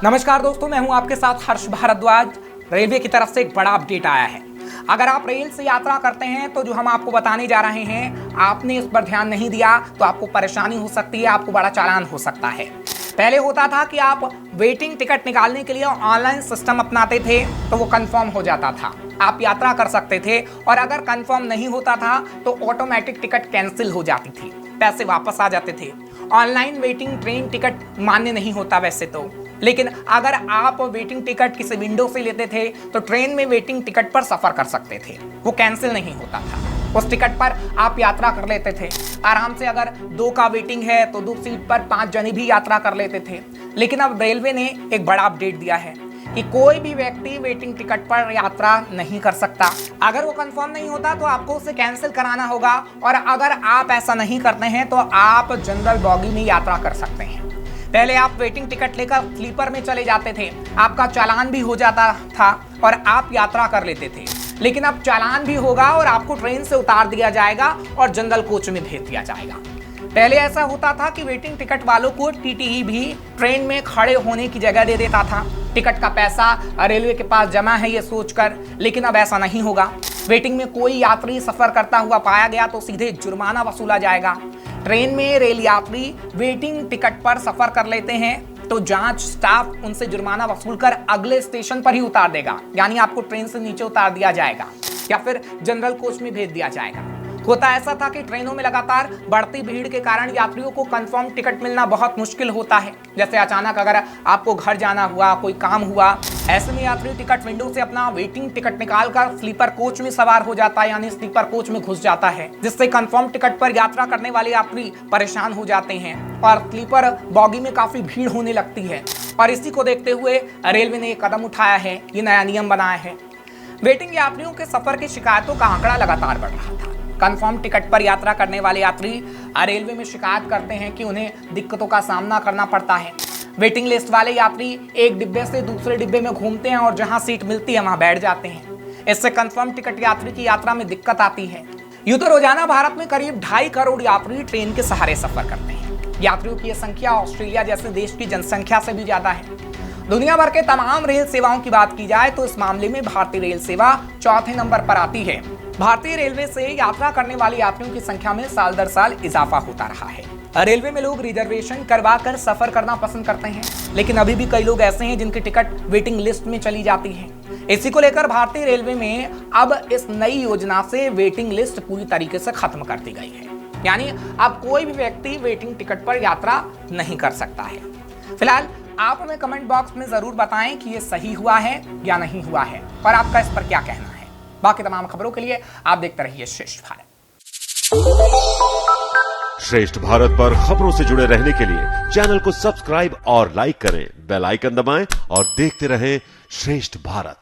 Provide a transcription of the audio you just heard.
नमस्कार दोस्तों, मैं हूं आपके साथ हर्ष भारद्वाज। रेलवे की तरफ से एक बड़ा अपडेट आया है। अगर आप रेल से यात्रा करते हैं तो जो हम आपको बताने जा रहे हैं, आपने इस पर ध्यान नहीं दिया तो आपको परेशानी हो सकती है, आपको बड़ा चालान हो सकता है। पहले होता था कि आप वेटिंग टिकट निकालने के लिए ऑनलाइन सिस्टम अपनाते थे तो वो कंफर्म हो जाता था, आप यात्रा कर सकते थे। और अगर कंफर्म नहीं होता था तो ऑटोमेटिक टिकट कैंसिल हो जाती थी, पैसे वापस आ जाते थे। ऑनलाइन वेटिंग ट्रेन टिकट मान्य नहीं होता वैसे तो, लेकिन अगर आप वेटिंग टिकट किसी विंडो से लेते थे तो ट्रेन में वेटिंग टिकट पर सफर कर सकते थे, वो कैंसिल नहीं होता था। उस टिकट पर आप यात्रा कर लेते थे आराम से। अगर 2 का वेटिंग है तो 2 सीट पर 5 जने भी यात्रा कर लेते थे। लेकिन अब रेलवे ने एक बड़ा अपडेट दिया है कि कोई भी व्यक्ति वेटिंग टिकट पर यात्रा नहीं कर सकता। अगर वो कंफर्म नहीं होता तो आपको उसे कैंसिल कराना होगा, और अगर आप ऐसा नहीं करते हैं तो आप जनरल बॉगी में यात्रा कर सकते हैं। पहले आप वेटिंग टिकट लेकर स्लीपर में चले जाते थे, आपका चालान भी हो जाता था और आप यात्रा कर लेते थे। लेकिन अब चालान भी होगा और आपको ट्रेन से उतार दिया जाएगा और जनरल कोच में भेज दिया जाएगा। पहले ऐसा होता था कि वेटिंग टिकट वालों को टीटीई भी ट्रेन में खड़े होने की जगह दे देता था, टिकट का पैसा रेलवे के पास जमा है ये सोचकर। लेकिन अब ऐसा नहीं होगा। वेटिंग में कोई यात्री सफर करता हुआ पाया गया तो सीधे जुर्माना वसूला जाएगा। ट्रेन में रेल यात्री वेटिंग टिकट पर सफर कर लेते हैं तो जांच स्टाफ उनसे जुर्माना वसूलकर अगले स्टेशन पर ही उतार देगा, यानी आपको ट्रेन से नीचे उतार दिया जाएगा या फिर जनरल कोच में भेज दिया जाएगा। होता ऐसा था कि ट्रेनों में लगातार बढ़ती भीड़ के कारण यात्रियों को कंफर्म टिकट मिलना बहुत मुश्किल होता है। जैसे अचानक अगर आपको घर जाना हुआ, कोई काम हुआ, ऐसे में यात्री टिकट विंडो से अपना वेटिंग टिकट निकालकर स्लीपर कोच में सवार हो जाता है, यानी स्लीपर कोच में घुस जाता है, जिससे कंफर्म टिकट पर यात्रा करने वाले यात्री परेशान हो जाते हैं और स्लीपर बॉगी में काफी भीड़ होने लगती है। और इसी को देखते हुए रेलवे ने एक कदम उठाया है, ये नया नियम बनाया है। वेटिंग यात्रियों के सफर की शिकायतों का आंकड़ा लगातार बढ़ रहा था। कंफर्म टिकट पर यात्रा करने वाले यात्री रेलवे में शिकायत करते हैं कि उन्हें दिक्कतों का सामना करना पड़ता है। वेटिंग लिस्ट वाले यात्री एक डिब्बे से दूसरे डिब्बे में घूमते हैं और जहां सीट मिलती है वहां बैठ जाते हैं। इससे कंफर्म टिकट यात्री की यात्रा में दिक्कत आती है। यूं तो रोजाना भारत में करीब 2.5 करोड़ यात्री ट्रेन के सहारे सफर करते हैं। यात्रियों की यह संख्या ऑस्ट्रेलिया जैसे देश की जनसंख्या से भी ज्यादा है। दुनिया भर के तमाम रेल सेवाओं की बात की जाए तो इस मामले में भारतीय रेल सेवा 4थे नंबर पर आती है। भारतीय रेलवे से यात्रा करने वाले यात्रियों की संख्या में साल दर साल इजाफा होता रहा है। रेलवे में लोग रिजर्वेशन करवा कर सफर करना पसंद करते हैं, लेकिन अभी भी कई लोग ऐसे हैं जिनकी टिकट वेटिंग लिस्ट में चली जाती है। इसी को लेकर भारतीय रेलवे में अब इस नई योजना से वेटिंग लिस्ट पूरी तरीके से खत्म कर दी गई है, यानी अब कोई भी व्यक्ति वेटिंग टिकट पर यात्रा नहीं कर सकता है। फिलहाल आप हमें कमेंट बॉक्स में जरूर बताएं कि ये सही हुआ है या नहीं हुआ है, और आपका इस पर क्या कहना है। बाकी तमाम खबरों के लिए आप देखते रहिए श्रेष्ठ भारत। श्रेष्ठ भारत पर खबरों से जुड़े रहने के लिए चैनल को सब्सक्राइब और लाइक करें, बेल आइकन दबाएं और देखते रहें श्रेष्ठ भारत।